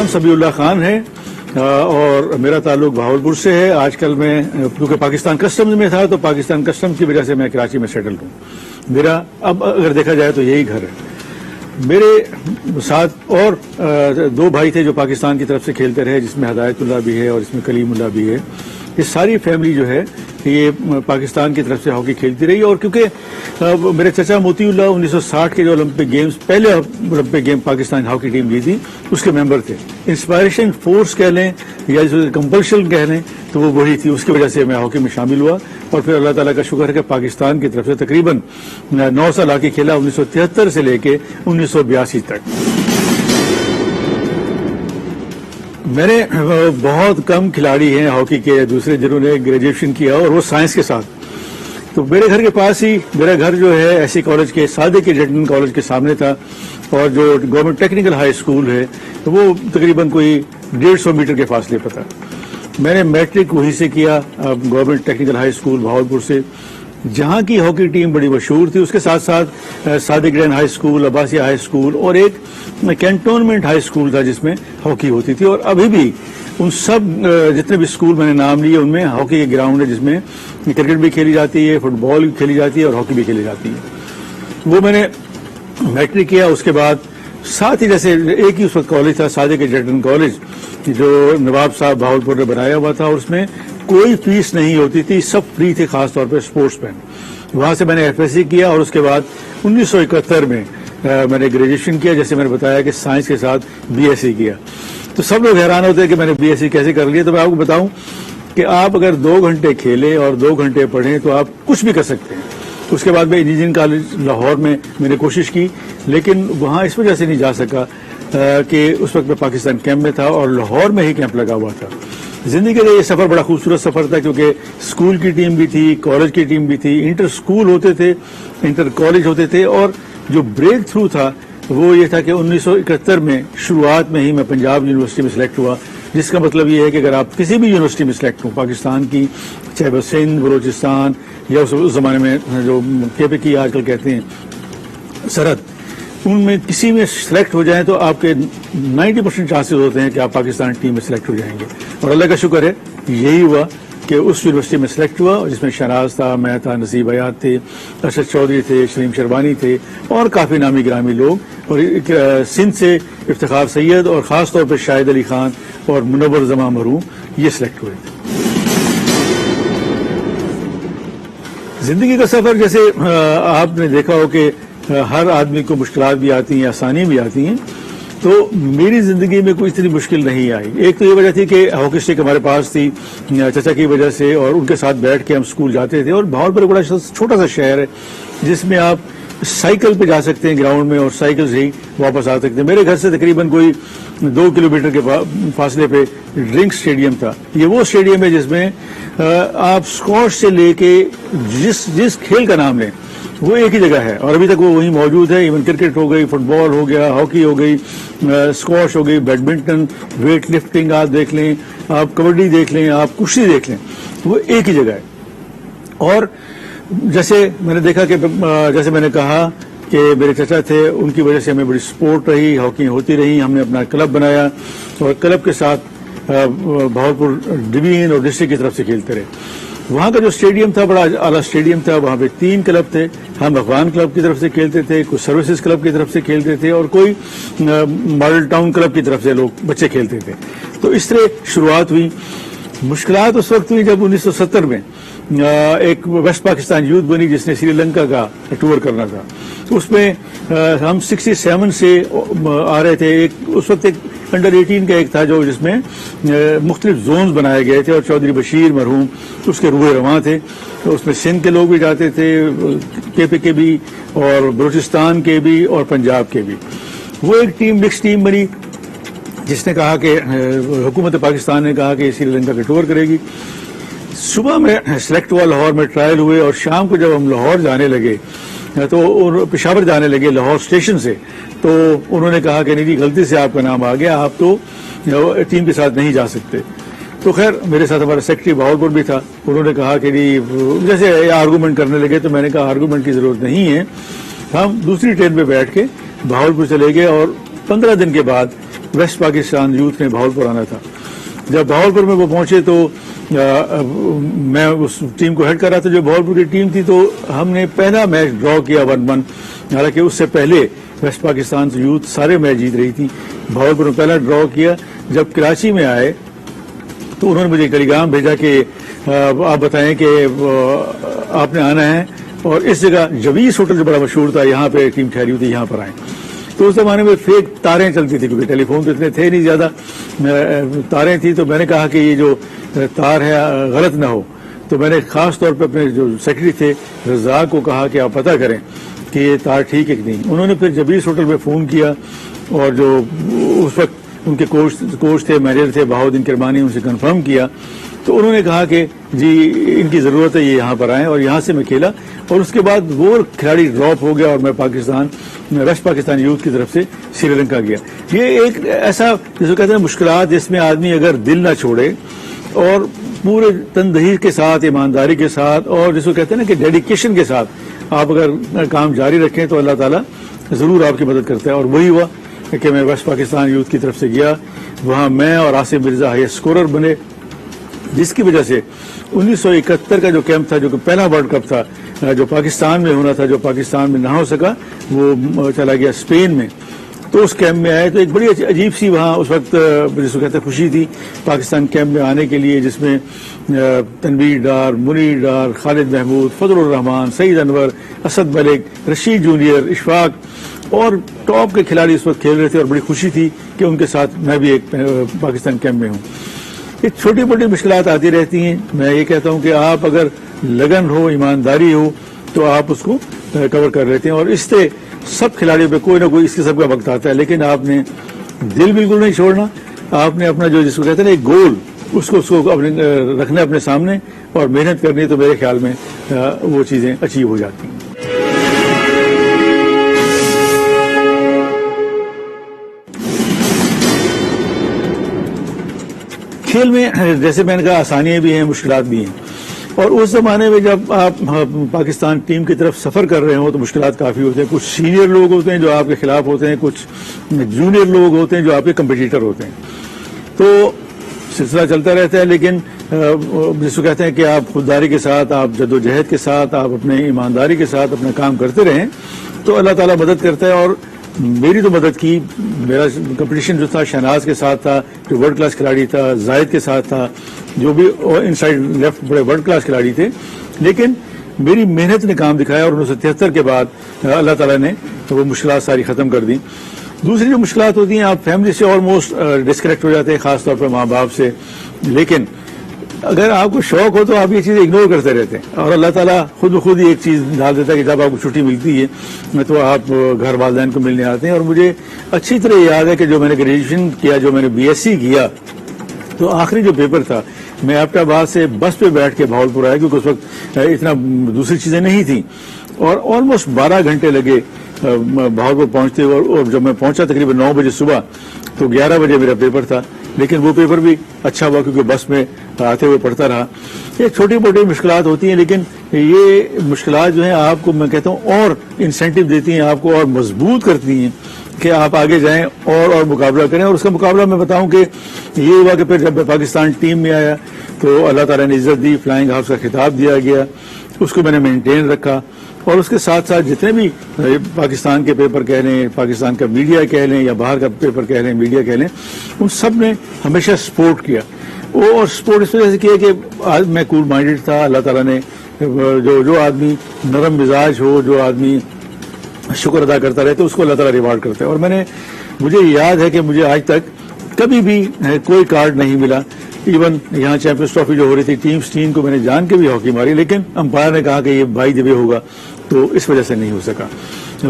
نام سبی اللہ خان ہے اور میرا تعلق بہاولپور سے ہے. آج کل میں کیونکہ پاکستان کسٹمز میں تھا تو پاکستان کسٹمز کی وجہ سے میں کراچی میں سیٹل ہوں. میرا اب اگر دیکھا جائے تو یہی گھر ہے. میرے ساتھ اور دو بھائی تھے جو پاکستان کی طرف سے کھیلتے رہے, جس میں ہدایت اللہ بھی ہے اور اس میں کلیم اللہ بھی ہے. یہ ساری فیملی جو ہے یہ پاکستان کی طرف سے ہاکی کھیلتی رہی. اور کیونکہ میرے چچا موتی اللہ 1960 کے جو اولمپک گیمز پہلے Olympic game Pakistan hockey team لی تھی اس کے ممبر تھے. انسپائریشن فورس کہہ لیں یا کمپلشن کہہ لیں تو وہ وہی تھی. اس کی وجہ سے میں ہاکی میں شامل ہوا اور پھر اللہ تعالیٰ کا شکر ہے کہ پاکستان کی طرف سے تقریباً 9 سال ہاکی کھیلا, 1973 سے لے کے 1982 تک. میں نے بہت کم کھلاڑی ہیں ہاکی کے دوسرے جنہوں نے گریجویشن کیا اور وہ سائنس کے ساتھ. تو میرے گھر کے پاس ہی میرا گھر جو ہے ایسی کالج کے صادق ریزیڈنٹ کالج کے سامنے تھا, اور جو گورنمنٹ ٹیکنیکل ہائی اسکول ہے وہ تقریباً کوئی 150 میٹر کے فاصلے پر تھا. میں نے میٹرک وہیں سے کیا, government technical high school Bahawalpur سے, جہاں کی ہاکی ٹیم بڑی مشہور تھی. اس کے ساتھ ساتھ صادق رین ہائی اسکول, عباسیہ ہائی اسکول اور ایک کینٹونمنٹ ہائی اسکول تھا جس میں ہاکی ہوتی تھی. اور ابھی بھی ان سب جتنے بھی اسکول میں نے نام لیے ان میں ہاکی کے گراؤنڈ ہے جس میں کرکٹ بھی کھیلی جاتی ہے, فٹ بال بھی کھیلی جاتی ہے اور ہاکی بھی کھیلی جاتی ہے. وہ میں نے میٹرک کیا. اس کے بعد ساتھ ہی جیسے ایک ہی اس وقت کالج تھا صادق ریزیڈنٹ کالج جو نواب صاحب بہاولپور نے بنایا ہوا تھا, اور اس میں کوئی فیس نہیں ہوتی تھی, سب فری تھے, خاص طور پہ اسپورٹس مین. وہاں سے میں نے ایف ایس سی کیا اور اس کے بعد 1971 میں میں نے گریجویشن کیا, جیسے میں نے بتایا کہ سائنس کے ساتھ بی ایس سی کیا. تو سب لوگ حیران ہوتے ہیں کہ میں نے بی ایس سی کیسے کر لیا. تو میں آپ کو بتاؤں کہ آپ اگر 2 گھنٹے کھیلیں اور 2 گھنٹے پڑھیں تو آپ کچھ بھی کر سکتے ہیں. اس کے بعد میں انجینئرنگ کالج لاہور میں نے کوشش کی, لیکن وہاں اس وجہ سے نہیں جا سکا کہ اس وقت میں پاکستان کیمپ میں تھا اور لاہور میں ہی کیمپ لگا ہوا تھا. زندگی کا یہ سفر بڑا خوبصورت سفر تھا, کیونکہ اسکول کی ٹیم بھی تھی, کالج کی ٹیم بھی تھی, انٹر اسکول ہوتے تھے, انٹر کالج ہوتے تھے. اور جو بریک تھرو تھا وہ یہ تھا کہ 1971 میں شروعات میں ہی میں پنجاب یونیورسٹی میں سلیکٹ ہوا, جس کا مطلب یہ ہے کہ اگر آپ کسی بھی یونیورسٹی میں سلیکٹ ہوں پاکستان کی, چاہے وہ سندھ, بلوچستان یا اس زمانے میں جو کے پی کی آج کل کہتے ہیں سرحد, ان میں کسی میں سلیکٹ ہو جائیں تو آپ کے 90% چانسز ہوتے ہیں کہ آپ پاکستان ٹیم میں سلیکٹ ہو جائیں گے. اور اللہ کا شکر ہے یہی ہوا کہ اس یونیورسٹی میں سلیکٹ ہوا, جس میں شہناز تھا, میں تھا, نصیب حیات تھے, ارشد چودھری تھے, شریم شروانی تھے اور کافی نامی گرامی لوگ. اور سندھ سے افتخار سید اور خاص طور پہ شاہد علی خان اور منور زمان مرحوم یہ سلیکٹ ہوئے. زندگی کا سفر جیسے آپ نے دیکھا ہو کہ ہر آدمی کو مشکلات بھی آتی ہیں, آسانی بھی آتی ہیں, تو میری زندگی میں کوئی اتنی مشکل نہیں آئی. ایک تو یہ وجہ تھی کہ ہاکی اسٹک ہمارے پاس تھی چچا کی وجہ سے, اور ان کے ساتھ بیٹھ کے ہم اسکول جاتے تھے. اور بہاولپور بڑا چھوٹا سا شہر ہے جس میں آپ سائیکل پہ جا سکتے ہیں گراؤنڈ میں اور سائیکل سے ہی واپس آ سکتے ہیں. میرے گھر سے تقریباً کوئی 2 کلومیٹر کے فاصلے پہ ڈرنک اسٹیڈیم تھا. یہ وہ اسٹیڈیم ہے جس میں آپ اسکواش سے لے کے جس کھیل کا نام لیں وہ ایک ہی جگہ ہے, اور ابھی تک وہ وہیں موجود ہے. ایون کرکٹ ہو گئی, فٹ بال ہو گیا, ہاکی ہو گئی, اسکواش ہو گئی, بیڈمنٹن, ویٹ لفٹنگ آپ دیکھ لیں, آپ کبڈی دیکھ لیں, آپ کشتی دیکھ لیں, وہ ایک ہی جگہ ہے. اور جیسے میں نے دیکھا کہ جیسے میں نے کہا کہ میرے چچا تھے, ان کی وجہ سے ہمیں بڑی سپورٹ رہی, ہاکی ہوتی رہی. ہم نے اپنا کلب بنایا اور کلب کے ساتھ بہاولپور ڈویژن اور ڈسٹرکٹ کی طرف سے کھیلتے رہے. وہاں کا جو اسٹیڈیم تھا بڑا اعلیٰ اسٹیڈیم تھا. وہاں پہ 3 کلب تھے. ہم افغان کلب کی طرف سے کھیلتے تھے, کوئی سروسز کلب کی طرف سے کھیلتے تھے, اور کوئی ماڈل ٹاؤن کلب کی طرف سے لوگ بچے کھیلتے تھے. تو اس طرح شروعات ہوئی. مشکلات اس وقت ہوئی جب 1970 میں ایک ویسٹ پاکستان یوتھ بنی جس نے سری لنکا کا ٹور کرنا تھا. اس میں ہم 67 سے آ رہے تھے. اس وقت ایک انڈر 18 کا ایک تھا جس میں مختلف زونز بنائے گئے تھے, اور چودھری بشیر مرحوم اس کے روح رواں تھے. تو اس میں سندھ کے لوگ بھی جاتے تھے, کے پی کے بھی, اور بلوچستان کے بھی, اور پنجاب کے بھی. وہ ایک ٹیم مکس ٹیم بنی جس نے کہا کہ حکومت پاکستان نے کہا کہ سری لنکا کا ٹور کرے گی. صبح میں سلیکٹ ہوا, لاہور میں ٹرائل ہوئے, اور شام کو جب ہم لاہور جانے لگے تو پشاور جانے لگے لاہور اسٹیشن سے, تو انہوں نے کہا کہ نہیں جی غلطی سے آپ کا نام آ گیا, آپ تو ٹیم کے ساتھ نہیں جا سکتے. تو خیر میرے ساتھ ہمارا سیکرٹری بہاولپور بھی تھا. انہوں نے کہا کہ جیسے آرگومنٹ کرنے لگے, تو میں نے کہا آرگومنٹ کی ضرورت نہیں ہے. ہم دوسری ٹرین پہ بیٹھ کے بہاولپور چلے گئے, اور 15 دن کے بعد ویسٹ پاکستان یوتھ نے بہاولپور آنا تھا. جب بہاولپور میں وہ پہنچے تو میں اس ٹیم کو ہیڈ کر رہا تھا جو بہاولپور کی ٹیم تھی. تو ہم نے پہلا میچ ڈرا کیا 1-1. حالانکہ اس سے پہلے ویسٹ پاکستان یوتھ سارے میچ جیت رہی تھی. بہاولپور میں پہلا ڈرا کیا. جب کراچی میں آئے تو انہوں نے مجھے ٹیلیگرام بھیجا کہ آپ بتائیں کہ آپ نے آنا ہے اور اس جگہ جویس ہوٹل جو بڑا مشہور تھا یہاں پہ ٹیم ٹھہری ہوئی تھی, یہاں پر آئیں. تو اس زمانے میں فیک تاریں چلتی تھی کیونکہ ٹیلی فون تو اتنے تھے نہیں زیادہ, تاریں تھیں. تو میں نے کہا کہ یہ جو تار ہے غلط نہ ہو. تو میں نے خاص طور پہ اپنے جو سیکرٹری تھے رزاق کو کہا کہ آپ پتہ کریں کہ یہ تار ٹھیک ہے کہ نہیں. انہوں نے پھر جبیس ہوٹل پہ فون کیا اور جو اس وقت ان کے کوچ تھے, مینیجر تھے بہاؤدین کرمانی, ان سے کنفرم کیا. تو انہوں نے کہا کہ جی ان کی ضرورت ہے, یہ یہاں پر آئیں. اور یہاں سے میں کھیلا اور اس کے بعد وہ کھلاڑی ڈراپ ہو گیا اور میں ویسٹ پاکستان یوتھ کی طرف سے سری لنکا گیا. یہ ایک ایسا جس کو کہتے ہیں مشکلات, جس میں آدمی اگر دل نہ چھوڑے اور پورے تندہی کے ساتھ, ایمانداری کے ساتھ اور جس کو کہتے ہیں نا کہ ڈیڈیکیشن کے ساتھ آپ اگر کام جاری رکھیں تو اللہ تعالیٰ ضرور آپ کی مدد کرتا ہے. اور وہی ہوا کہ میں ویسٹ پاکستان یوتھ کی طرف سے گیا. وہاں میں اور آصف مرزا ہائیسٹ اسکورر بنے, جس کی وجہ سے 1971 کا جو کیمپ تھا, جو کہ پہلا ورلڈ کپ تھا جو پاکستان میں ہونا تھا, جو پاکستان میں نہ ہو سکا, وہ چلا گیا اسپین میں. تو اس کیمپ میں آئے تو ایک بڑی عجیب سی وہاں اس وقت جس کو کہتے ہیں خوشی تھی پاکستان کیمپ میں آنے کے لیے, جس میں تنویر ڈار, منیر ڈار, خالد محمود, فضل الرحمان, سعید انور, اسد ملک, رشید جونیئر, اشفاق اور ٹاپ کے کھلاڑی اس وقت کھیل رہے تھے. اور بڑی خوشی تھی کہ ان کے ساتھ میں بھی ایک پاکستان کیمپ میں ہوں. یہ چھوٹی موٹی مشکلات آتی رہتی ہیں. میں یہ کہتا ہوں کہ آپ اگر لگن ہو, ایمانداری ہو تو آپ اس کو کور کر لیتے ہیں. اور اس سے سب کھلاڑیوں پہ کوئی نہ کوئی اس قسم کا وقت آتا ہے, لیکن آپ نے دل بالکل نہیں چھوڑنا. آپ نے اپنا جو جس کو کہتے ہیں ایک گول اس کو رکھنا اپنے سامنے اور محنت کرنی, تو میرے خیال میں وہ چیزیں اچیو ہو جاتی ہیں. کھیل میں جیسے میں نے کہا آسانیاں بھی ہیں, مشکلات بھی ہیں. اور اس زمانے میں جب آپ پاکستان ٹیم کی طرف سفر کر رہے ہوں تو مشکلات کافی ہوتے ہیں. کچھ سینئر لوگ ہوتے ہیں جو آپ کے خلاف ہوتے ہیں, کچھ جونیئر لوگ ہوتے ہیں جو آپ کے کمپٹیٹر ہوتے ہیں. تو سلسلہ چلتا رہتا ہے, لیکن جس کو کہتے ہیں کہ آپ خودداری کے ساتھ, آپ جدوجہد کے ساتھ, آپ اپنے ایمانداری کے ساتھ اپنا کام کرتے رہیں تو اللہ تعالیٰ مدد کرتا ہے. اور میری تو مدد کی. میرا کمپٹیشن جو تھا شہناز کے ساتھ تھا جو ورلڈ کلاس کھلاڑی تھا, زاہد کے ساتھ تھا جو بھی ان سائڈ لیفٹ بڑے ورلڈ کلاس کھلاڑی تھے. لیکن میری محنت نے کام دکھایا اور 1973 کے بعد اللہ تعالیٰ نے وہ مشکلات ساری ختم کر دی. دوسری جو مشکلات ہوتی ہیں, آپ فیملی سے آلموسٹ ڈسکنیکٹ ہو جاتے ہیں, خاص طور پر ماں باپ سے. لیکن اگر آپ کو شوق ہو تو آپ یہ چیزیں اگنور کرتے رہتے ہیں اور اللہ تعالیٰ خود بخود ہی ایک چیز ڈال دیتا ہے کہ جب آپ کو چھٹی ملتی ہے تو آپ گھر والدین کو ملنے آتے ہیں. اور مجھے اچھی طرح یاد ہے کہ جو میں نے گریجویشن کیا, جو میں نے بی ایس سی کیا, تو آخری جو پیپر تھا میں ایبٹ آباد سے بس پہ بیٹھ کے بہاولپور آیا کیونکہ اس وقت اتنا دوسری چیزیں نہیں تھیں. اور آلموسٹ 12 گھنٹے لگے بہاولپور پہنچتے ہوئے. اور جب میں پہنچا تقریباً 9 بجے صبح تو 11 بجے میرا پیپر تھا. لیکن وہ پیپر بھی اچھا ہوا کیونکہ بس میں آتے ہوئے پڑھتا رہا. یہ چھوٹی موٹی مشکلات ہوتی ہیں, لیکن یہ مشکلات جو ہیں آپ کو میں کہتا ہوں اور انسینٹیو دیتی ہیں, آپ کو اور مضبوط کرتی ہیں کہ آپ آگے جائیں اور مقابلہ کریں. اور اس کا مقابلہ میں بتاؤں کہ یہ ہوا کہ پھر جب میں پاکستان ٹیم میں آیا تو اللہ تعالیٰ نے عزت دی, فلائنگ ہاؤس کا خطاب دیا گیا, اس کو میں نے مینٹین رکھا. اور اس کے ساتھ ساتھ جتنے بھی پاکستان کے پیپر کہہ لیں, پاکستان کا میڈیا کہہ لیں یا باہر کا پیپر کہہ لیں, میڈیا کہہ لیں, ان سب نے ہمیشہ سپورٹ کیا. اور سپورٹ اس وجہ سے کیا کہ میں کول مائنڈیڈ تھا. اللہ تعالیٰ نے جو آدمی نرم مزاج ہو, جو آدمی شکر ادا کرتا رہے تو اس کو اللہ تعالیٰ ریوارڈ کرتا ہے. اور مجھے یاد ہے کہ مجھے آج تک کبھی بھی کوئی کارڈ نہیں ملا. ایون یہاں چیمپئنز ٹرافی جو ہو رہی تھی, ٹیم سٹین کو میں نے جان کے بھی ہاکی ماری, لیکن امپائر نے کہا کہ یہ بائی دی وے ہوگا, تو اس وجہ سے نہیں ہو سکا,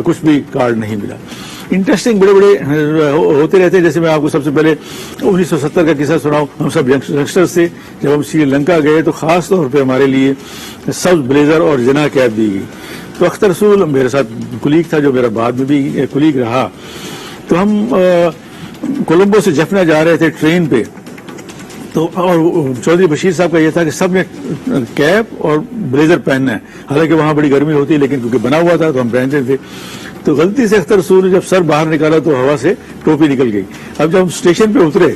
کچھ بھی کارڈ نہیں ملا. انٹرسٹنگ بڑے ہوتے رہتے ہیں. جیسے میں آپ کو سب سے پہلے 1970 کا قصہ سناؤں. ہم سب ینگسٹر سے جب ہم سری لنکا گئے تو خاص طور پہ ہمارے لیے سبز بلیزر اور جناح کیپ دی گئی. تو اختر رسول میرے ساتھ کلیگ تھا جو میرا بعد میں بھی کلیگ رہا. تو ہم کولمبو سے جفنا جا رہے تھے ٹرین پہ. تو اور چودھری بشیر صاحب کا یہ تھا کہ سب نے کیپ اور بلیزر پہننا ہے. حالانکہ وہاں بڑی گرمی ہوتی ہے لیکن کیونکہ بنا ہوا تھا تو ہم پہنتے تھے. تو غلطی سے اختر رسول نے جب سر باہر نکالا تو ہوا سے ٹوپی نکل گئی. اب جب ہم اسٹیشن پہ اترے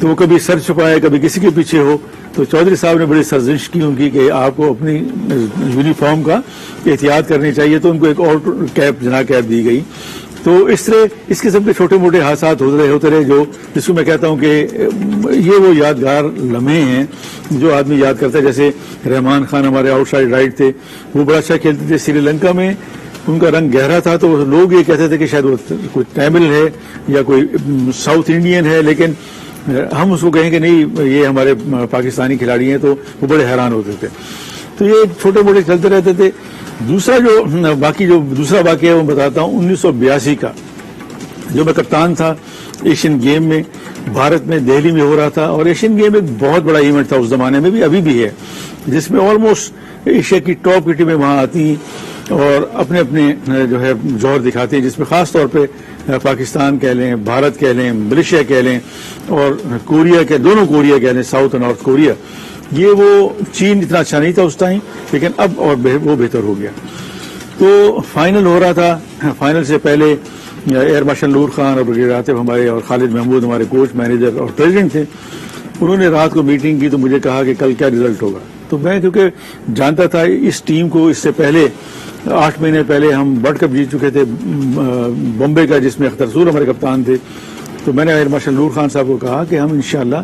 تو وہ کبھی سر چھپائے کبھی کسی کے پیچھے ہو, تو چودھری صاحب نے بڑی سرزنش کی ان کی کہ آپ کو اپنی یونیفارم کا احتیاط کرنی چاہیے, تو ان کو ایک اور کیپ جناح کیپ دی گئی. تو اس طرح اس قسم کے چھوٹے موٹے حادثات ہوتے رہے جو جس کو میں کہتا ہوں کہ یہ وہ یادگار لمحے ہیں جو آدمی یاد کرتا ہے. جیسے رحمان خان ہمارے آؤٹ سائڈ رائٹ تھے, وہ بڑا اچھا کھیلتے تھے. سری لنکا میں ان کا رنگ گہرا تھا تو لوگ یہ کہتے تھے کہ شاید وہ کوئی تامل ہے یا کوئی ساؤتھ انڈین ہے, لیکن ہم اس کو کہیں کہ نہیں یہ ہمارے پاکستانی کھلاڑی ہیں, تو وہ بڑے حیران ہوتے تھے. تو یہ چھوٹے موٹے چلتے رہتے تھے. دوسرا دوسرا واقعہ وہ بتاتا ہوں 1982 کا, جو میں کپتان تھا ایشین گیم میں بھارت میں دہلی میں ہو رہا تھا. اور ایشین گیم ایک بہت بڑا ایونٹ تھا اس زمانے میں بھی, ابھی بھی ہے, جس میں آلموسٹ ایشیا کی ٹاپ کی ٹیمیں وہاں آتی ہیں اور اپنے اپنے جو ہے جوہر دکھاتے ہیں, جس میں خاص طور پہ پاکستان کہہ لیں, بھارت کہہ لیں, ملیشیا کہہ لیں اور دونوں کوریا کہہ لیں, ساؤتھ اور نارتھ کوریا. یہ وہ چین اتنا اچھا نہیں تھا اس ٹائم, لیکن اب اور وہ بہتر ہو گیا. تو فائنل ہو رہا تھا. فائنل سے پہلے ایئر مارشل نور خان اور بریگیڈیئر عاطف ہمارے اور خالد محمود ہمارے کوچ مینیجر اور پریزیڈنٹ تھے. انہوں نے رات کو میٹنگ کی تو مجھے کہا کہ کل کیا رزلٹ ہوگا. تو میں کیونکہ جانتا تھا اس ٹیم کو, اس سے پہلے 8 مہینے پہلے ہم ورلڈ کپ جیت چکے تھے بمبئی کا, جس میں اختر رسول ہمارے کپتان تھے. تو میں نے ایئر مارشل نور خان صاحب کو کہا کہ ہم انشاءاللہ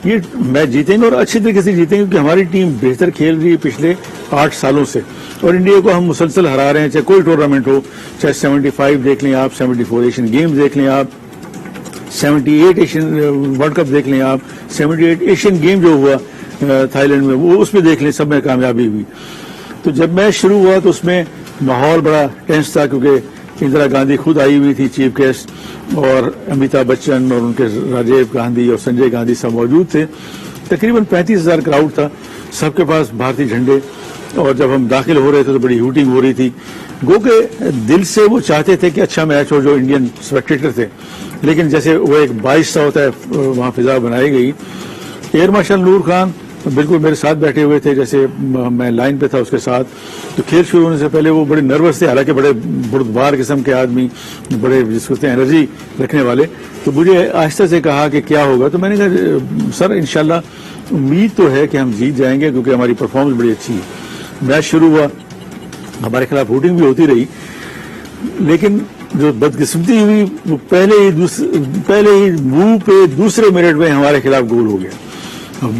یہ میچ جیتیں گے اور اچھی طریقے سے جیتیں گے, کیونکہ ہماری ٹیم بہتر کھیل رہی ہے پچھلے 8 سالوں سے, اور انڈیا کو ہم مسلسل ہرا رہے ہیں, چاہے کوئی ٹورنامنٹ ہو, چاہے 75 دیکھ لیں آپ, 74 ایشین گیمز دیکھ لیں آپ, 78 ایشین ورلڈ کپ دیکھ لیں آپ, 78 ایشین گیم جو ہوا تھائی لینڈ میں وہ اس میں دیکھ لیں, سب میں کامیابی ہوئی. تو جب میچ شروع ہوا تو اس میں ماحول بڑا ٹینس تھا, کیونکہ اندرا گاندھی خود آئی ہوئی تھی چیف گیسٹ, اور امیتابھ بچن اور ان کے راجیو گاندھی اور سنجے گاندھی سب موجود تھے. تقریباً 35,000 کراؤڈ تھا, سب کے پاس بھارتی جھنڈے, اور جب ہم داخل ہو رہے تھے تو بڑی ہوٹنگ ہو رہی تھی. گو کہ دل سے وہ چاہتے تھے کہ اچھا میچ ہو, جو انڈین اسپیکٹیٹر تھے, لیکن جیسے وہ ایک 22 سا ہوتا ہے وہاں فضا بنائی گئی. ایئر مارشل نور خان بالکل میرے ساتھ بیٹھے ہوئے تھے, جیسے میں لائن پہ تھا اس کے ساتھ. تو کھیل شروع ہونے سے پہلے وہ بڑے نروس تھے, حالانکہ بڑے بردبار قسم کے آدمی, بڑے جس کو کہتے ہیں انرجی رکھنے والے. تو مجھے آہستہ سے کہا کہ کیا ہوگا, تو میں نے کہا سر انشاءاللہ امید تو ہے کہ ہم جیت جائیں گے, کیونکہ ہماری پرفارمنس بڑی اچھی ہے. میچ شروع ہوا, ہمارے خلاف ووٹنگ بھی ہوتی رہی, لیکن جو بدقسمتی ہوئی وہ پہلے ہی منہ پہ دوسرے منٹ میں ہمارے خلاف گول ہو گیا.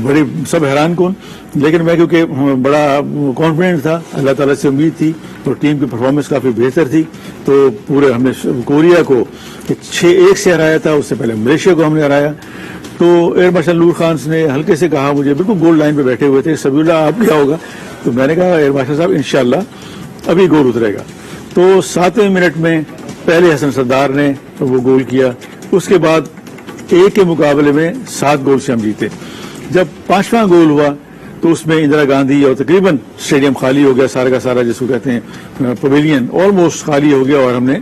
بڑے سب حیران کن, لیکن میں کیونکہ بڑا کانفیڈنٹ تھا, اللہ تعالیٰ سے امید تھی اور ٹیم کی پرفارمنس کافی بہتر تھی, تو پورے ہم نے کوریا کو 6-1 سے ہرایا تھا. اس سے پہلے ملیشیا کو ہم نے ہرایا. تو ایئر مارشل نور خان نے ہلکے سے کہا, مجھے بالکل گول لائن پہ بیٹھے ہوئے تھے, سبی اللہ آپ کیا ہوگا. تو میں نے کہا ایئر مارشل صاحب انشاءاللہ ابھی گول اترے گا. تو 7ویں منٹ میں پہلے حسن سردار نے وہ گول کیا, اس کے بعد 1 کے مقابلے میں 7 گول سے ہم جیتے. جب 5واں گول ہوا تو اس میں اندرا گاندھی اور تقریباً اسٹیڈیم خالی ہو گیا, سارا کا سارا جس کو کہتے ہیں پویلین آلموسٹ خالی ہو گیا, اور ہم نے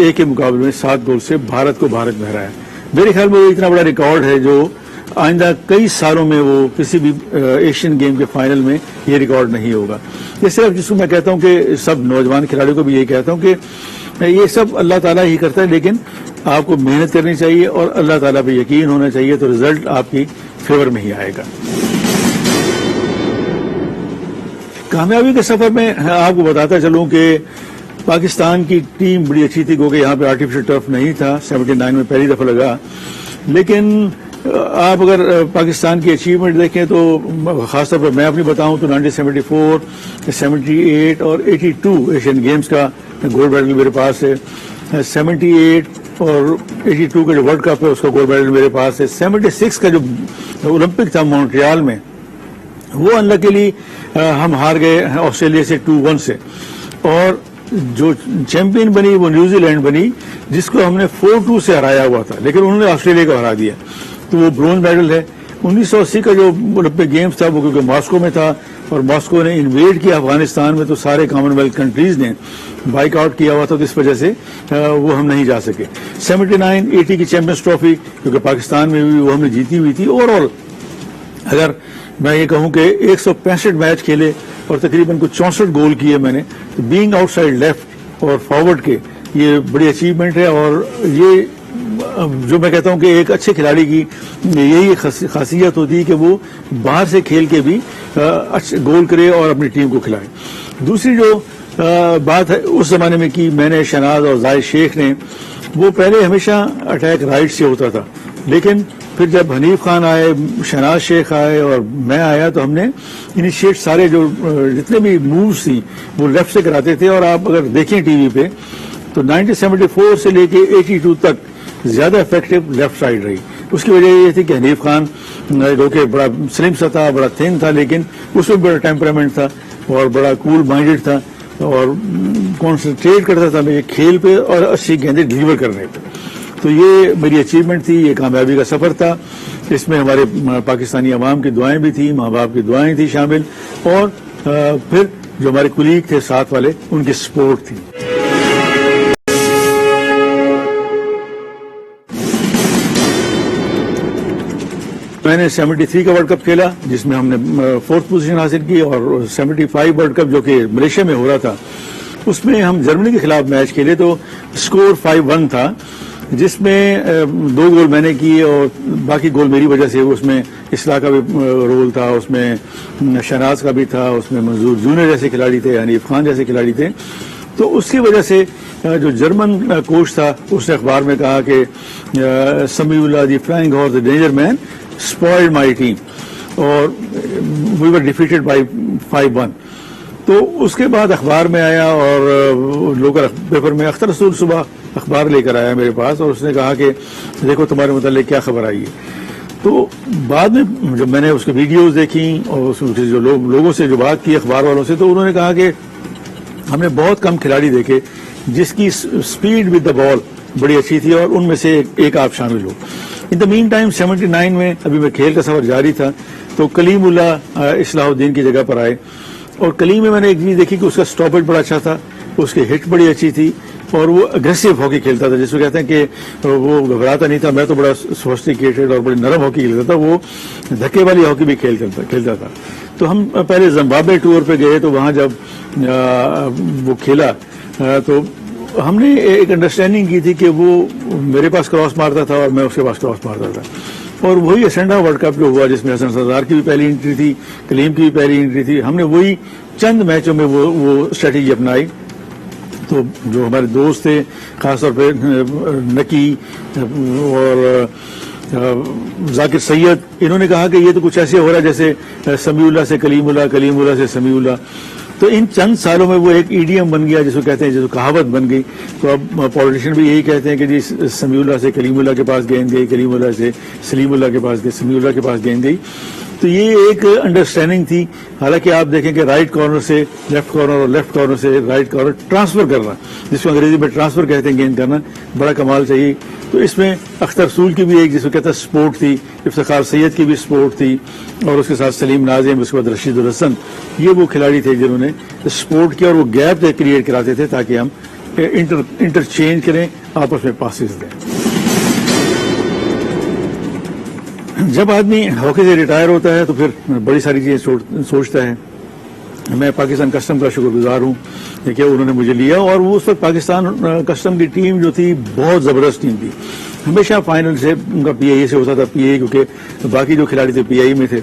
1 کے مقابلے میں 7 گول سے بھارت کو بھارت میں ہرایا. میرے خیال میں وہ اتنا بڑا ریکارڈ ہے جو آئندہ کئی سالوں میں وہ کسی بھی ایشین گیم کے فائنل میں یہ ریکارڈ نہیں ہوگا. یہ صرف جس کو میں کہتا ہوں کہ سب نوجوان کھلاڑیوں کو بھی یہی کہتا ہوں کہ یہ سب اللہ تعالیٰ ہی کرتا ہے, لیکن آپ کو محنت کرنی چاہیے اور اللہ تعالیٰ پہ یقین ہونا چاہیے, تو رزلٹ آپ کی فیور میں ہی آئے گا. کامیابی کے سفر میں آپ کو بتاتا چلوں کہ پاکستان کی ٹیم بڑی اچھی تھی, کیونکہ یہاں پہ آرٹیفیشل ٹرف نہیں تھا. 79 میں پہلی دفعہ لگا, لیکن آپ اگر پاکستان کی اچیومنٹ دیکھیں تو خاص طور پر میں اپنی بتاؤں تو 1974, 78 اور 82 ایشین گیمز کا گولڈ میڈل میرے پاس ہے. 78 اور 82 کا جو ورلڈ کپ ہے اس کا گولڈ میڈل میرے پاس ہے. 76 کا جو اولمپک تھا مونٹریال میں, وہ انلکیلی ہم ہار گئے آسٹریلیا سے 2-1 سے, اور جو چیمپئن بنی وہ نیوزی لینڈ بنی, جس کو ہم نے 4-2 سے ہرایا ہوا تھا, لیکن انہوں نے آسٹریلیا کو ہرا دیا, تو وہ برونز میڈل ہے. 1980 کا جو اولمپک گیمز تھا وہ کیونکہ ماسکو میں تھا, اور ماسکو نے انویڈ کیا افغانستان میں, تو سارے کامن ویلتھ کنٹریز نے بائک آؤٹ کیا ہوا تھا, تو اس وجہ سے وہ ہم نہیں جا سکے. 79-80 کی چیمپئنز ٹرافی کیونکہ پاکستان میں بھی وہ ہم نے جیتی ہوئی تھی. اوور آل اگر میں یہ کہوں کہ 165 میچ کھیلے اور تقریباً کچھ 64 گول کیے میں نے, بینگ آؤٹ سائڈ لیفٹ اور فارورڈ کے یہ بڑی اچیومنٹ ہے، اور یہ جو میں کہتا ہوں کہ ایک اچھے کھلاڑی کی یہی خاصیت ہوتی ہے کہ وہ باہر سے کھیل کے بھی اچھے گول کرے اور اپنی ٹیم کو کھلائے۔ دوسری جو بات ہے اس زمانے میں کی میں نے شہناز اور زاہد شیخ نے، وہ پہلے ہمیشہ اٹیک رائٹ سے ہوتا تھا، لیکن پھر جب حنیف خان آئے، شہناز شیخ آئے اور میں آیا تو ہم نے انیشیٹ سارے جو جتنے بھی مووز تھیں وہ لیفٹ سے کراتے تھے، اور آپ اگر دیکھیں ٹی وی پہ تو 1974 سے لے کے 82 تک زیادہ افیکٹو لیفٹ سائڈ رہی۔ اس کی وجہ یہ تھی کہ حنیف خان جو کہ بڑا سلم سا تھا، بڑا تھن تھا، لیکن اس میں بڑا ٹیمپرامنٹ تھا اور بڑا کول مائنڈڈ تھا اور کانسنٹریٹ کرتا تھا میرے کھیل پہ اور اچھی گیندیں ڈلیور کرنے پہ۔ تو یہ میری اچیومنٹ تھی، یہ کامیابی کا سفر تھا۔ اس میں ہمارے پاکستانی عوام کی دعائیں بھی تھیں، ماں باپ کی دعائیں تھیں شامل، اور پھر جو ہمارے کولیگ تھے ساتھ والے ان کی سپورٹ تھی۔ میں نے 73 کا ورلڈ کپ کھیلا جس میں ہم نے 4تھ پوزیشن حاصل کی، اور 75 ورلڈ کپ جو کہ ملیشیا میں ہو رہا تھا اس میں ہم جرمنی کے خلاف میچ کھیلے، تو اسکور 5-1 تھا، جس میں 2 گول میں نے کیے اور باقی گول میری وجہ سے۔ اس میں اصلاح کا بھی رول تھا، اس میں شہناز کا بھی تھا، اس میں منظور جونیئر جیسے کھلاڑی تھے، حنیف خان جیسے کھلاڑی تھے۔ تو اس کی وجہ سے جو جرمن کوچ تھا اس نے اخبار میں کہا کہ Samiullah the flying horse the danger man spoiled my team اور we were defeated by 5-1۔ تو اس کے بعد اخبار میں آیا اور لوکل پیپر میں اختر رسول صبح اخبار لے کر آیا میرے پاس، اور اس نے کہا کہ دیکھو تمہارے متعلق کیا خبر آئی ہے۔ تو بعد میں جب میں نے اس کی ویڈیوز دیکھی اور جو لوگوں سے جو بات کی اخبار والوں سے، تو انہوں نے کہا کہ ہم نے بہت کم کھلاڑی دیکھے جس کی سپیڈ ود دا بال بڑی اچھی تھی، اور ان میں سے ایک آپ شامل ہو۔ ان دا مین ٹائم 79 میں ابھی میں کھیل کا سفر جاری تھا، تو کلیم اللہ اصلاح الدین کی جگہ پر آئے، اور کلیم میں نے ایک چیز دیکھی کہ اس کا اسٹاپیج بڑا اچھا تھا، اس کی ہٹ بڑی اچھی تھی، اور وہ اگریسو ہاکی کھیلتا تھا، جس کو کہتے ہیں کہ وہ گھبراتا نہیں تھا۔ میں تو بڑا سوفسٹیکیٹڈ اور بڑی نرم ہاکی کھیلتا تھا، وہ دھکے والی ہاکی بھی کھیلتا تھا۔ تو ہم پہلے زمبابوے ٹور پہ گئے، تو وہاں جب وہ کھیلا تو ہم نے ایک انڈرسٹینڈنگ کی تھی کہ وہ میرے پاس کراس مارتا تھا اور میں اس کے پاس کراس مارتا تھا، اور وہی اسنڈا ورلڈ کپ جو ہوا جس میں حسن سردار کی بھی پہلی انٹری تھی، کلیم کی بھی پہلی انٹری تھی، ہم نے وہی چند میچوں میں وہ اسٹریٹجی اپنائی۔ تو جو ہمارے دوست تھے خاص طور پہ نکی اور ذاکر سید، انہوں نے کہا کہ یہ تو کچھ ایسے ہو رہا ہے جیسے سمیع اللہ سے کلیم اللہ، کلیم اللہ سے سمیع اللہ۔ تو ان چند سالوں میں وہ ایک ایڈیم بن گیا جس کو کہتے ہیں، جس کو کہاوت بن گئی۔ تو اب پولیٹیشین بھی یہی کہتے ہیں کہ جی سمیع اللہ سے کلیم اللہ کے پاس گیند گئی، کلیم اللہ سے سلیم اللہ کے پاس گئی، سمیع اللہ کے پاس گیند گئی۔ تو یہ ایک انڈرسٹینڈنگ تھی۔ حالانکہ آپ دیکھیں کہ رائٹ کارنر سے لیفٹ کارنر اور لیفٹ کارنر سے رائٹ کارنر ٹرانسفر کرنا، جس کو انگریزی میں ٹرانسفر کہتے ہیں، گیند کرنا بڑا کمال چاہیے۔ تو اس میں اختر رسول کی بھی ایک جس کو کہتا ہے سپورٹ تھی، افتخار سید کی بھی سپورٹ تھی، اور اس کے ساتھ سلیم ناظم، اس کے بعد رشید الحسن، یہ وہ کھلاڑی تھے جنہوں نے سپورٹ کیا اور وہ گیپ کریٹ کراتے تھے تاکہ ہم انٹرچینج کریں، آپس میں پاسز دیں۔ جب آدمی ہاکی سے ریٹائر ہوتا ہے تو پھر بڑی ساری چیزیں سوچتا ہے۔ میں پاکستان کسٹم کا شکر گزار ہوں کہ انہوں نے مجھے لیا، اور وہ اس وقت پاکستان کسٹم کی ٹیم جو تھی بہت زبردست ٹیم تھی، ہمیشہ فائنل سے ان کا پی آئی سے ہوتا تھا، پی آئی کیونکہ باقی جو کھلاڑی تھے پی آئی میں تھے،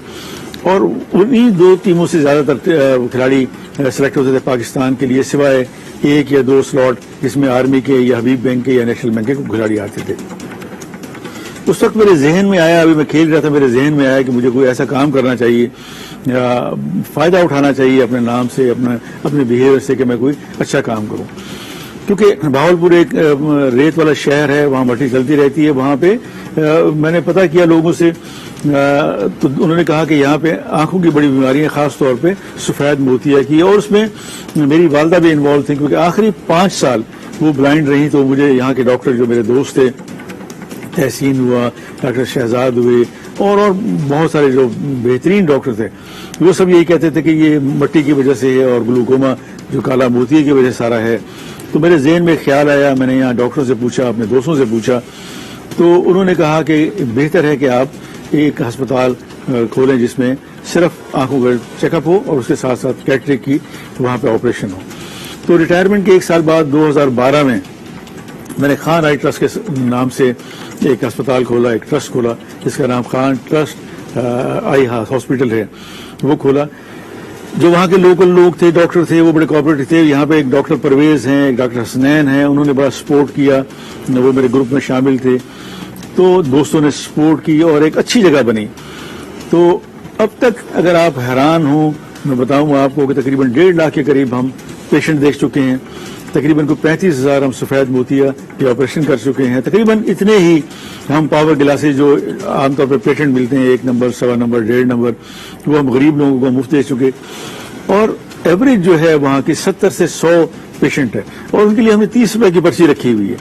اور انہی 2 ٹیموں سے زیادہ تر کھلاڑی سلیکٹ ہوتے تھے پاکستان کے لیے، سوائے 1 یا 2 سلاٹ جس میں آرمی کے یا حبیب بینک کے یا نیشنل بینک کے کھلاڑی آتے تھے۔ اس وقت میرے ذہن میں آیا، ابھی میں کھیل رہا تھا، میرے ذہن میں آیا کہ مجھے کوئی ایسا کام کرنا چاہیے، فائدہ اٹھانا چاہیے اپنے نام سے، اپنے بیہیویئر سے، کہ میں کوئی اچھا کام کروں۔ کیونکہ بھاولپور ایک ریت والا شہر ہے، وہاں مٹی چلتی رہتی ہے، وہاں پہ میں نے پتہ کیا لوگوں سے، تو انہوں نے کہا کہ یہاں پہ آنکھوں کی بڑی بیماری ہے، خاص طور پہ سفید موتیا کی، اور اس میں میری والدہ بھی انوالو تھی کیونکہ آخری 5 سال وہ بلائنڈ رہی۔ تو مجھے یہاں کے ڈاکٹر جو میرے دوست تھے، تحسین ہوا، ڈاکٹر شہزاد ہوئے، اور بہت سارے جو بہترین ڈاکٹر تھے، وہ سب یہی کہتے تھے کہ یہ مٹی کی وجہ سے ہے اور گلوکوما جو کالا موتیے کی وجہ سے سارا ہے۔ تو میرے ذہن میں خیال آیا، میں نے یہاں ڈاکٹر سے پوچھا، اپنے دوستوں سے پوچھا، تو انہوں نے کہا کہ بہتر ہے کہ آپ ایک ہسپتال کھولیں جس میں صرف آنکھوں کا چیک اپ ہو اور اس کے ساتھ ساتھ کیٹریک کی وہاں پہ آپریشن ہو۔ تو ریٹائرمنٹ کے 1 سال بعد 2012 میں میں نے خان آئی ٹرسٹ کے نام سے ایک ہسپتال کھولا, ایک ٹرسٹ کھولا جس کا نام خان ٹرسٹ آئی ہاسپٹل ہے, وہ کھولا. جو وہاں کے لوکل لوگ تھے, ڈاکٹر تھے, وہ بڑے کوآپریٹو تھے. یہاں پہ ایک ڈاکٹر پرویز ہیں, ایک ڈاکٹر حسنین ہیں, انہوں نے بڑا سپورٹ کیا, وہ میرے گروپ میں شامل تھے. تو دوستوں نے سپورٹ کی اور ایک اچھی جگہ بنی. تو اب تک اگر آپ حیران ہوں, میں بتاؤں آپ کو کہ تقریباً 1.5 لاکھ کے قریب ہم پیشنٹ دیکھ چکے ہیں. تقریباً کو 35,000 ہم سفید موتیا کے آپریشن کر چکے ہیں. تقریباً اتنے ہی ہم پاور گلاسز جو عام طور پہ پیشنٹ ملتے ہیں 1 نمبر, 1.25 نمبر, 1.5 نمبر, وہ ہم غریب لوگوں کو مفت دے چکے. اور ایوریج جو ہے وہاں کی 70 سے 100 پیشنٹ ہے, اور ان کے لیے ہم نے 30 روپے کی پرچی رکھی ہوئی ہے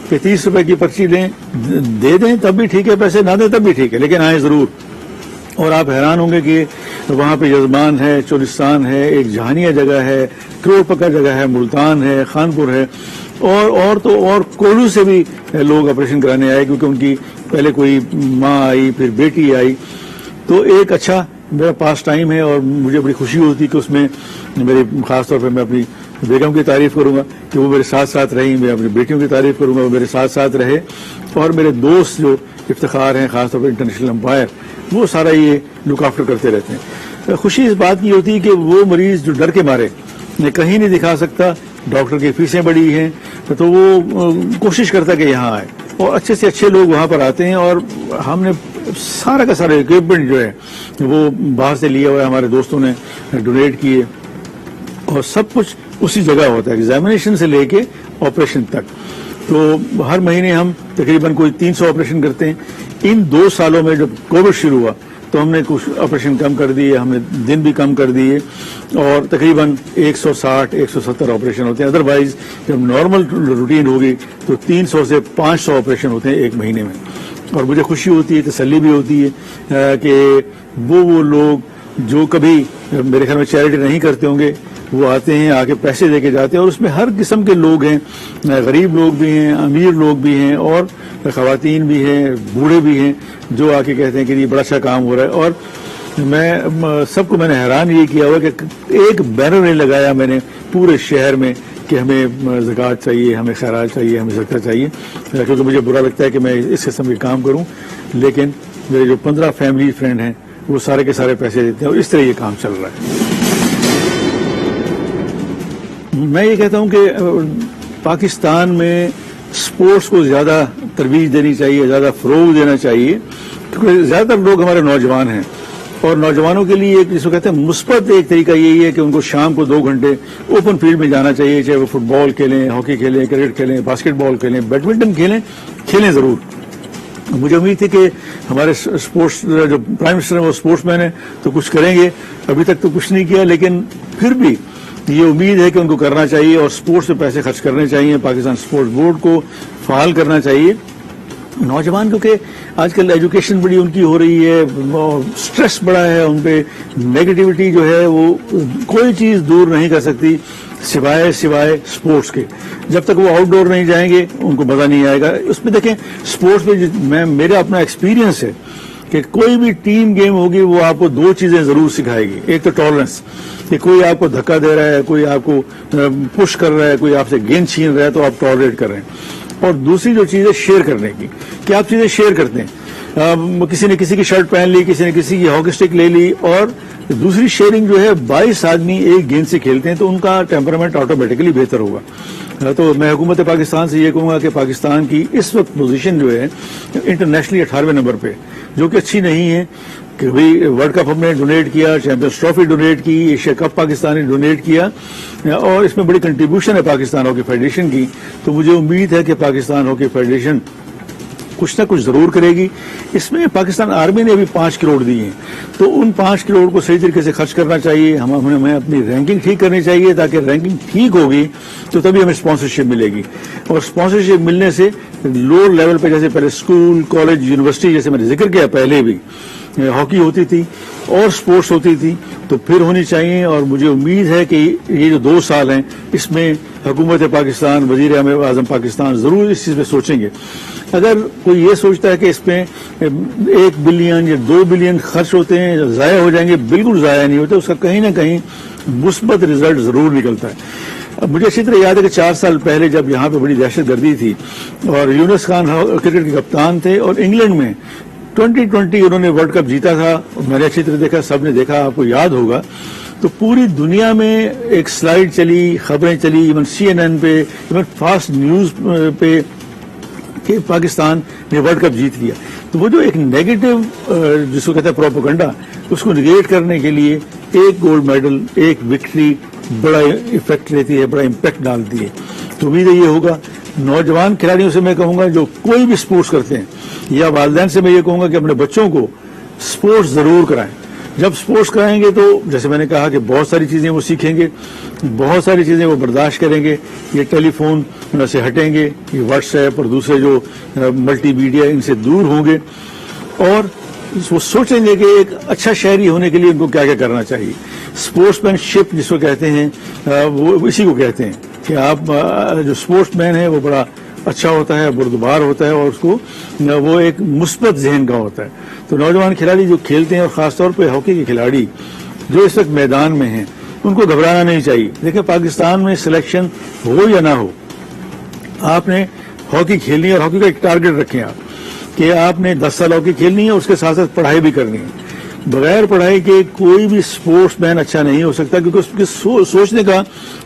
کہ 30 روپے کی پرچی لیں, دے دیں تب بھی ٹھیک ہے, پیسے نہ دیں تب بھی ٹھیک ہے, لیکن آئیں ضرور. اور آپ حیران ہوں گے کہ وہاں پہ یزمان ہے, چولستان ہے, ایک جہانیہ جگہ ہے, کروڑ پکا جگہ ہے, ملتان ہے, خانپور ہے, اور کولو سے بھی لوگ آپریشن کرانے آئے کیونکہ ان کی پہلے کوئی ماں آئی, پھر بیٹی آئی. تو ایک اچھا میرا پاس ٹائم ہے اور مجھے بڑی خوشی ہوتی کہ اس میں میری خاص طور پہ میں اپنی بیگم کی تعریف کروں گا کہ وہ میرے ساتھ ساتھ رہیں, میں اپنی بیٹیوں کی تعریف کروں گا وہ میرے ساتھ ساتھ رہے, اور میرے دوست جو افتخار ہیں خاص طور پہ انٹرنیشنل امپائر, وہ سارا یہ لک آفٹر کرتے رہتے ہیں. خوشی اس بات کی ہوتی ہے کہ وہ مریض جو ڈر کے مارے کہیں نہیں دکھا سکتا, ڈاکٹر کی فیسیں بڑی ہیں, تو وہ کوشش کرتا کہ یہاں آئے, اور اچھے سے اچھے لوگ وہاں پر آتے ہیں. اور ہم نے سارا کا سارا اکوپمنٹ جو ہے وہ باہر سے لیا ہوا ہے, ہمارے دوستوں نے ڈونیٹ کیے, اور سب کچھ اسی جگہ ہوتا ہے ایگزامینیشن سے لے کے آپریشن تک. تو ہر مہینے ہم تقریباً کوئی 300 آپریشن کرتے ہیں. ان 2 سالوں میں جب کووڈ شروع ہوا تو ہم نے کچھ آپریشن کم کر دیے, ہم نے دن بھی کم کر دیے, اور تقریباً 160-170 آپریشن ہوتے ہیں. ادروائز جب نارمل روٹین ہوگی تو 300 سے 500 آپریشن ہوتے ہیں ایک مہینے میں. اور مجھے خوشی ہوتی ہے, تسلی بھی ہوتی ہے کہ وہ لوگ جو کبھی میرے خیال میں چیریٹی نہیں کرتے ہوں گے, وہ آتے ہیں, آ کے پیسے دے کے جاتے ہیں, اور اس میں ہر قسم کے لوگ ہیں, غریب لوگ بھی ہیں, امیر لوگ بھی ہیں, اور خواتین بھی ہیں, بوڑھے بھی ہیں, جو آ کے کہتے ہیں کہ یہ بڑا اچھا کام ہو رہا ہے. اور میں سب کو میں نے حیران یہ کیا ہوا کہ ایک بینر نہیں لگایا میں نے پورے شہر میں کہ ہمیں زکوٰۃ چاہیے, ہمیں خیرات چاہیے, ہمیں صدقہ چاہیے, کیونکہ مجھے برا لگتا ہے کہ میں اس قسم کے کام کروں. لیکن میرے جو 15 فیملی فرینڈ ہیں وہ سارے کے سارے پیسے دیتے ہیں, اور اس طرح یہ کام چل رہا ہے. میں یہ کہتا ہوں کہ پاکستان میں سپورٹس کو زیادہ ترویج دینی چاہیے, زیادہ فروغ دینا چاہیے, کیونکہ زیادہ تر لوگ ہمارے نوجوان ہیں, اور نوجوانوں کے لیے جس کو کہتے ہیں مثبت ایک طریقہ یہی ہے کہ ان کو شام کو 2 گھنٹے اوپن فیلڈ میں جانا چاہیے, چاہے وہ فٹ بال کھیلیں, ہاکی کھیلیں, کرکٹ کھیلیں, باسکٹ بال کھیلیں, بیڈمنٹن کھیلیں ضرور. مجھے امید تھی کہ ہمارے اسپورٹس جو پرائم منسٹر ہیں وہ اسپورٹس مین ہیں تو کچھ کریں گے. ابھی تک تو کچھ نہیں کیا, لیکن پھر بھی یہ امید ہے کہ ان کو کرنا چاہیے, اور اسپورٹس پہ پیسے خرچ کرنے چاہیے. پاکستان اسپورٹس بورڈ کو فعال کرنا چاہیے. نوجوان کیونکہ آج کل ایجوکیشن بڑی ان کی ہو رہی ہے, سٹریس بڑا ہے ان پہ, نیگیٹیوٹی جو ہے وہ کوئی چیز دور نہیں کر سکتی سوائے سپورٹس کے. جب تک وہ آؤٹ ڈور نہیں جائیں گے ان کو مزہ نہیں آئے گا. اس میں دیکھیں سپورٹس میں میرا اپنا ایکسپیرینس ہے کہ کوئی بھی ٹیم گیم ہوگی وہ آپ کو 2 چیزیں ضرور سکھائے گی. ایک تو ٹالرنس, کہ کوئی آپ کو دھکا دے رہا ہے, کوئی آپ کو پش کر رہا ہے, کوئی آپ سے گیند چھین رہا ہے تو آپ ٹالریٹ کر رہے ہیں. اور دوسری جو چیز ہے شیئر کرنے کی, کہ آپ چیزیں شیئر کرتے ہیں. کسی نے کسی کی شرٹ پہن لی, کسی نے کسی کی ہاکی اسٹک لے لی, اور دوسری شیئرنگ جو ہے 22 آدمی ایک گیند سے کھیلتے ہیں تو ان کا ٹیمپرامنٹ آٹومیٹکلی بہتر ہوگا. تو میں حکومت پاکستان سے یہ کہوں گا کہ پاکستان کی اس وقت پوزیشن جو ہے انٹرنیشنلی 18ویں نمبر پہ, جو کہ اچھی نہیں ہے. کہ بھائی ورلڈ کپ ہم نے ڈونیٹ کیا, چیمپئنز ٹرافی ڈونیٹ کی, ایشیا کپ پاکستان نے ڈونیٹ کیا, اور اس میں بڑی کنٹریبیوشن ہے پاکستان ہاکی فیڈریشن کی. تو مجھے امید ہے کہ پاکستان ہاکی فیڈریشن کچھ نہ کچھ ضرور کرے گی. اس میں پاکستان آرمی نے ابھی 5 کروڑ دیے ہیں, تو ان 5 کروڑ کو صحیح طریقے سے خرچ کرنا چاہیے. ہمیں اپنی رینکنگ ٹھیک کرنی چاہیے, تاکہ رینکنگ ٹھیک ہوگی تو تبھی ہمیں اسپانسرشپ ملے گی. اور اسپانسرشپ ملنے سے لوور لیول پہ, جیسے پہلے اسکول, کالج, یونیورسٹی, جیسے میں نے ذکر کیا پہلے بھی, ہاکی ہوتی تھی اور سپورٹس ہوتی تھی, تو پھر ہونی چاہیے. اور مجھے امید ہے کہ یہ جو 2 سال ہیں اس میں حکومت پاکستان, وزیر اعظم پاکستان ضرور اس چیز پہ سوچیں گے. اگر کوئی یہ سوچتا ہے کہ اس میں 1 بلین یا 2 بلین خرچ ہوتے ہیں, ضائع ہو جائیں گے, بالکل ضائع نہیں ہوتے. اس کا کہیں نہ کہیں مثبت رزلٹ ضرور نکلتا ہے. اب مجھے اچھی طرح یاد ہے کہ 4 سال پہلے جب یہاں پہ بڑی دہشت گردی تھی اور یونس خان کرکٹ کے کپتان تھے اور انگلینڈ میں 2020 انہوں نے ورلڈ کپ جیتا تھا، میں نے اچھی طرح دیکھا، سب نے دیکھا، آپ کو یاد ہوگا، تو پوری دنیا میں ایک سلائیڈ چلی، خبریں چلی، ایون CNN پہ، ایون فاسٹ نیوز پہ کہ پاکستان نے ورلڈ کپ جیت لیا. تو وہ جو ایک نیگیٹو جس کو کہتے ہیں پروپیگنڈا، اس کو نگیٹ کرنے کے لیے ایک گولڈ میڈل، ایک وکٹری بڑا افیکٹ لیتی ہے، بڑا امپیکٹ ڈالتی ہے. تو امید ہے یہ ہوگا. نوجوان کھلاڑیوں سے میں کہوں گا جو کوئی بھی سپورٹس کرتے ہیں، یا والدین سے میں یہ کہوں گا کہ اپنے بچوں کو سپورٹس ضرور کرائیں. جب سپورٹس کرائیں گے تو جیسے میں نے کہا کہ بہت ساری چیزیں وہ سیکھیں گے، بہت ساری چیزیں وہ برداشت کریں گے، یہ ٹیلی فون سے ہٹیں گے، یہ واٹس ایپ اور دوسرے جو ملٹی میڈیا ان سے دور ہوں گے، اور وہ سوچیں گے کہ ایک اچھا شہری ہونے کے لیے ان کو کیا کیا کرنا چاہیے. اسپورٹس مین شپ جس کو کہتے ہیں، وہ اسی کو کہتے ہیں کہ آپ جو اسپورٹس مین ہے وہ بڑا اچھا ہوتا ہے، بردبار ہوتا ہے، اور اس کو وہ ایک مثبت ذہن کا ہوتا ہے. تو نوجوان کھلاڑی جو کھیلتے ہیں، اور خاص طور پہ ہاکی کے کھلاڑی جو اس وقت میدان میں ہیں، ان کو گھبرانا نہیں چاہیے. دیکھیں پاکستان میں سلیکشن ہو یا نہ ہو، آپ نے ہاکی کھیلنی ہے، اور ہاکی کا ایک ٹارگٹ رکھیں آپ کہ آپ نے 10 سال ہاکی کھیلنی ہے، اور اس کے ساتھ ساتھ پڑھائی بھی کرنی ہے. بغیر پڑھائی کے کوئی بھی اسپورٹس مین اچھا نہیں ہو سکتا، کیونکہ اس کے سوچنے کا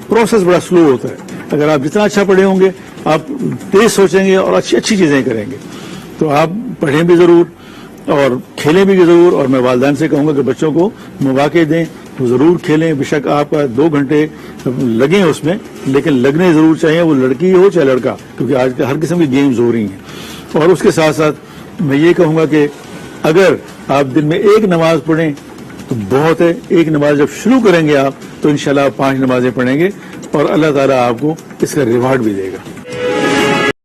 پروسیس بڑا سلو ہوتا ہے. اگر آپ جتنا اچھا پڑھے ہوں گے، آپ تیز سوچیں گے اور اچھی چیزیں کریں گے. تو آپ پڑھیں بھی ضرور اور کھیلیں بھی ضرور. اور میں والدین سے کہوں گا کہ بچوں کو مواقع دیں، وہ ضرور کھیلیں. بے شک آپ 2 گھنٹے لگیں اس میں، لیکن لگنے ضرور چاہیے، وہ لڑکی ہو چاہے لڑکا، کیونکہ آج کل ہر قسم کی گیمز ہو رہی ہیں. اور اس کے ساتھ ساتھ میں یہ کہوں گا کہ اگر آپ دن میں 1 نماز پڑھیں تو بہت ہے. 1 نماز جب شروع کریں گے آپ تو انشاءاللہ آپ 5 نمازیں پڑھیں گے، اور اللہ تعالیٰ آپ کو اس کا ریوارڈ بھی دے گا.